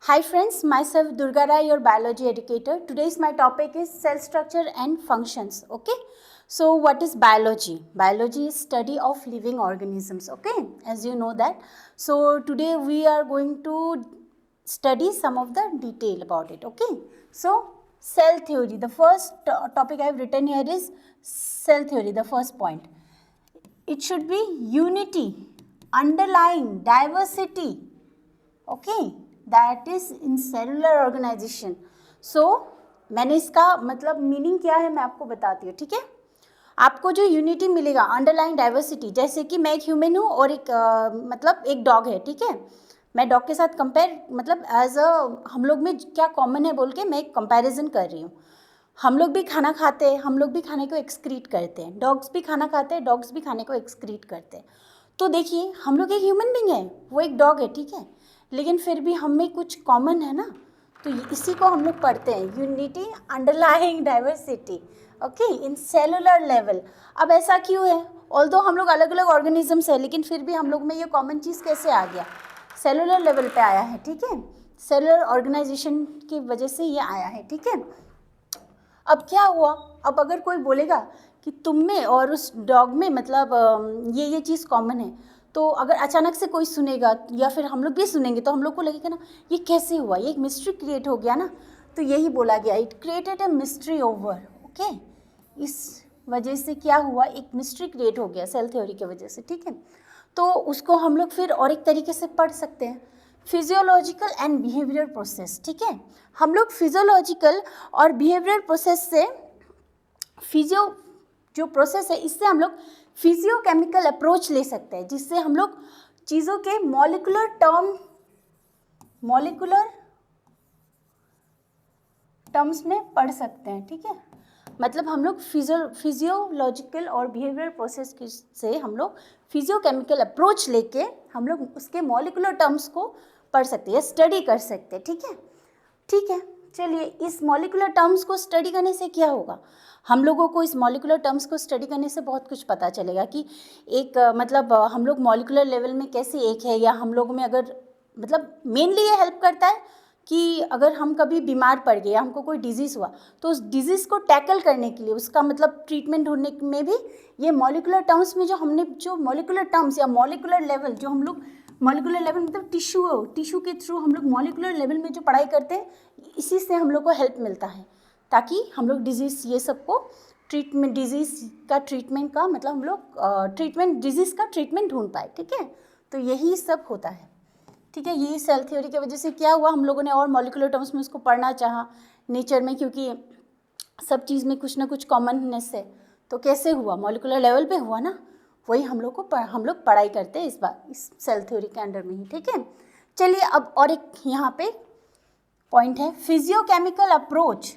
Hi friends, myself Durga Rai, your biology educator. Today's my topic is cell structure and functions. Okay, so what is biology? Biology is study of living organisms. Okay, as you know that. So today we are going to study some of the detail about it. Okay, so cell theory. The first topic I have written here is cell theory. The first point. It should be unity, underlying diversity. Okay that is in cellular organization. So मैंने इसका मतलब meaning क्या है मैं आपको बताती हूँ. ठीक है, आपको जो यूनिटी मिलेगा, अंडरलाइंग डाइवर्सिटी, जैसे कि मैं एक ह्यूमन हूँ और एक मतलब एक डॉग है. ठीक है, मैं डॉग के साथ कंपेयर मतलब एज अ हम लोग में क्या कॉमन है बोल के मैं एक कंपैरिजन कर रही हूँ. हम लोग भी खाना खाते हैं, हम लोग भी खाने को एक्सक्रीट करते हैं, डॉग्स भी खाना खाते हैं, डॉग्स भी खाने को एक्सक्रीट करते हैं. तो देखिए हम लोग एक ह्यूमन बीइंग है, वो एक डॉग है. ठीक है, लेकिन फिर भी हम में कुछ कॉमन है ना, तो इसी को हम लोग पढ़ते हैं, unity underlying diversity. Okay, in cellular level. अब ऐसा क्यों है? ऑल्दो हम लोग अलग अलग ऑर्गेनिजम्स है, लेकिन फिर भी हम लोग में ये कॉमन चीज़ कैसे आ गया? सेलुलर लेवल पे आया है. ठीक है, सेलुलर ऑर्गेनाइजेशन की वजह से ये आया है. ठीक है, अब क्या हुआ? अब अगर कोई बोलेगा कि तुम में और उस डॉग में मतलब ये चीज़ कॉमन है, तो अगर अचानक से कोई सुनेगा या फिर हम लोग भी सुनेंगे तो हम लोग को लगेगा ना ये कैसे हुआ, ये एक मिस्ट्री क्रिएट हो गया ना. तो यही बोला गया, it created a mystery over. Okay, इस वजह से क्या हुआ, एक मिस्ट्री क्रिएट हो गया सेल थ्योरी की वजह से. ठीक है, तो उसको हम लोग फिर और एक तरीके से पढ़ सकते हैं, फिजियोलॉजिकल एंड बिहेवियर प्रोसेस. ठीक है, हम लोग फिजियोलॉजिकल और बिहेवियर प्रोसेस से फिजियो जो प्रोसेस है इससे हम लोग फिजियोकेमिकल अप्रोच ले सकते हैं, जिससे हम लोग चीज़ों के मॉलिकुलर टर्म्स में पढ़ सकते हैं. ठीक है, मतलब हम लोग फिजियोलॉजिकल और बिहेवियर प्रोसेस से हम लोग फिजियोकेमिकल अप्रोच लेके हम लोग उसके मॉलिकुलर टर्म्स को पढ़ सकते हैं, स्टडी कर सकते हैं. ठीक है, ठीक है, चलिए इस मॉलिकुलर टर्म्स को स्टडी करने से क्या होगा? हम लोगों को इस मॉलिकुलर टर्म्स को स्टडी करने से बहुत कुछ पता चलेगा कि एक मतलब हम लोग मॉलिकुलर लेवल में कैसे एक है, या हम लोगों में अगर मतलब मेनली ये हेल्प करता है कि अगर हम कभी बीमार पड़ गए या हमको कोई डिजीज़ हुआ तो उस डिजीज़ को टैकल करने के लिए, उसका मतलब ट्रीटमेंट ढूंढने में भी ये मॉलिकुलर टर्म्स में जो हमने जो मॉलिकुलर टर्म्स या मॉलिकुलर लेवल जो हम लोग मॉलिकुलर लेवल मतलब टिश्यू के थ्रू हम लोग मॉलिकुलर लेवल में जो पढ़ाई करते हैं, इसी से हम लोग को हेल्प मिलता है ताकि हम लोग डिजीज़ ये सबको ट्रीटमेंट डिजीज़ का ट्रीटमेंट का मतलब हम लोग डिजीज़ का ट्रीटमेंट ढूंढ पाए. ठीक है, तो यही सब होता है. ठीक है, यही सेल थ्योरी की वजह से क्या हुआ, हम लोगों ने और मॉलिकुलर टर्म्स में उसको पढ़ना चाहा नेचर में, क्योंकि सब चीज़ में कुछ ना कुछ कॉमननेस है. तो कैसे हुआ? मॉलिकुलर लेवल पे हुआ ना, वही हम लोग पढ़ाई करते हैं इस सेल थ्योरी के अंडर में ही. ठीक है, चलिए अब और एक यहाँ पे पॉइंट है, physiochemical approach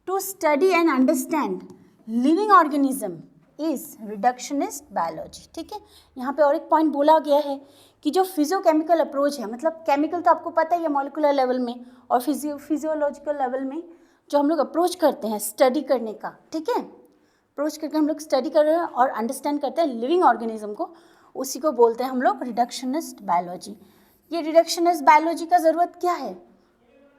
to study and understand living organism is reductionist biology. ठीक है, यहाँ पे और एक पॉइंट बोला गया है कि जो फिजियोकेमिकल अप्रोच है, मतलब केमिकल तो आपको पता ही है मॉलिकुलर लेवल में, और फिजियोलॉजिकल लेवल में जो हम लोग अप्रोच करते हैं स्टडी करने का. ठीक है, अप्रोच करके हम लोग स्टडी कर रहे हैं और अंडरस्टैंड करते हैं लिविंग ऑर्गेनिज्म को, उसी को बोलते हैं हम लोग रिडक्शनिस्ट बायोलॉजी. ये रिडक्शनिस्ट बायोलॉजी का ज़रूरत क्या है?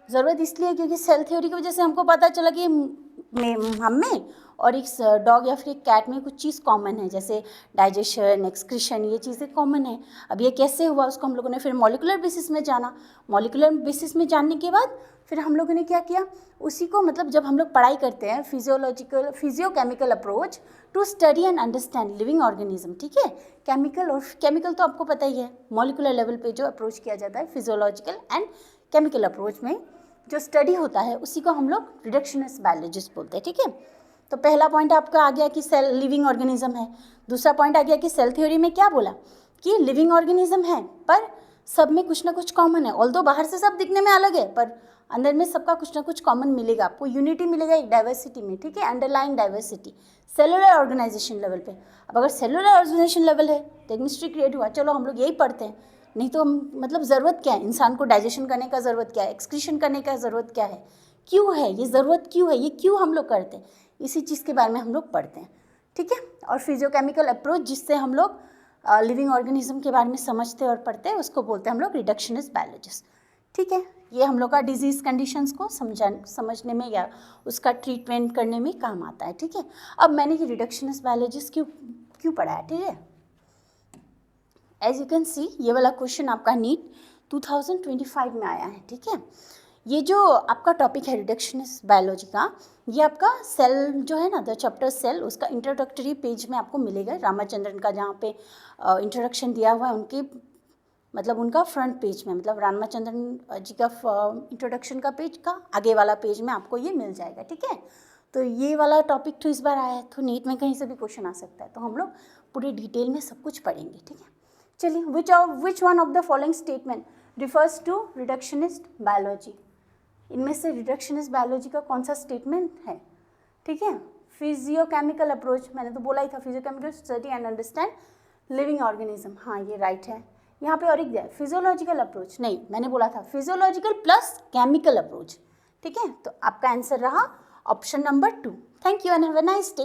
ज़रूरत इसलिए क्योंकि सेल थ्योरी की वजह से हमको पता चला कि हम में और एक डॉग या फिर एक कैट में कुछ चीज़ कॉमन है, जैसे डाइजेशन, एक्सक्रीशन, ये चीज़ें कॉमन है. अब ये कैसे हुआ उसको हम लोगों ने फिर मॉलिकुलर बेसिस में जाना. मॉलिकुलर बेसिस में जानने के बाद फिर हम लोगों ने क्या किया, उसी को मतलब जब हम लोग पढ़ाई करते हैं physiochemical approach to study and understand living organism. ठीक है, केमिकल तो आपको पता ही है, मॉलिकुलर लेवल पे जो अप्रोच किया जाता है फिजियोलॉजिकल एंड केमिकल अप्रोच में जो स्टडी होता है उसी को हम लोग रिडक्शनिस्ट बायोलॉजिस्ट बोलते हैं. ठीक है, तो पहला पॉइंट आपका आ गया कि सेल लिविंग ऑर्गेनिज्म है. दूसरा पॉइंट आ गया कि सेल थ्योरी में क्या बोला कि लिविंग ऑर्गेनिज्म है पर सब में कुछ ना कुछ कॉमन है. ऑल्दो बाहर से सब दिखने में अलग है पर अंदर में सबका कुछ ना कुछ कॉमन मिलेगा, आपको यूनिटी मिलेगा एक डाइवर्सिटी में. ठीक है, underlying diversity cellular organisation level पे. अब अगर सेलुलर ऑर्गेनाइजेशन लेवल है तो एक मिस्ट्री क्रिएट हुआ, चलो हम लोग यही पढ़ते हैं. नहीं तो मतलब ज़रूरत क्या है इंसान को डाइजेशन करने का, ज़रूरत क्या है एक्सक्रीशन करने का, ज़रूरत क्या है, क्यों है ये ज़रूरत, क्यों है ये, क्यों हम लोग करते हैं, इसी चीज़ के बारे में हम लोग पढ़ते हैं. ठीक है, और फिजियोकेमिकल अप्रोच जिससे हम लोग लिविंग ऑर्गेनिज्म के बारे में समझते हैं और पढ़ते हैं उसको बोलते हैं हम लोग रिडक्शनिस्ट बायोलॉजिस्ट. ठीक है, ये हम लोग का डिजीज़ कंडीशंस को समझने में या उसका ट्रीटमेंट करने में काम आता है। ठीक है, अब मैंने ये रिडक्शनिस्ट बायोलॉजिस्ट क्यों पढ़ा है, ठीक है। एज यू कैन सी, ये वाला क्वेश्चन आपका नीट 2025 में आया है। ठीक है, ये जो आपका टॉपिक है रिडक्शनिस्ट बायोलॉजी का, ये आपका सेल जो है ना, द चैप्टर सेल, उसका इंट्रोडक्टरी पेज में आपको मिलेगा। रामाचंद्रन का जहाँ पे इंट्रोडक्शन दिया हुआ है उनके, मतलब उनका फ्रंट पेज में, मतलब रामाचंद्रन जी का इंट्रोडक्शन का पेज का आगे वाला पेज में आपको ये मिल जाएगा। ठीक है, तो ये वाला टॉपिक तो इस बार आया है, तो नीट में कहीं से भी क्वेश्चन आ सकता है, तो हम लोग पूरी डिटेल में सब कुछ पढ़ेंगे। ठीक है, चलिए, which one of the following statement refers to reductionist biology, इनमें से रिडक्शनिस्ट बायोलॉजी का कौन सा स्टेटमेंट है। ठीक है, फिजियोकेमिकल अप्रोच, मैंने तो बोला ही था, physiochemical study and understand living organism, हाँ ये राइट है। यहाँ पे और एक दिया फिजियोलॉजिकल अप्रोच, नहीं मैंने बोला था फिजियोलॉजिकल प्लस केमिकल अप्रोच। ठीक है, तो आपका आंसर रहा option number 2। Thank you and have a nice day.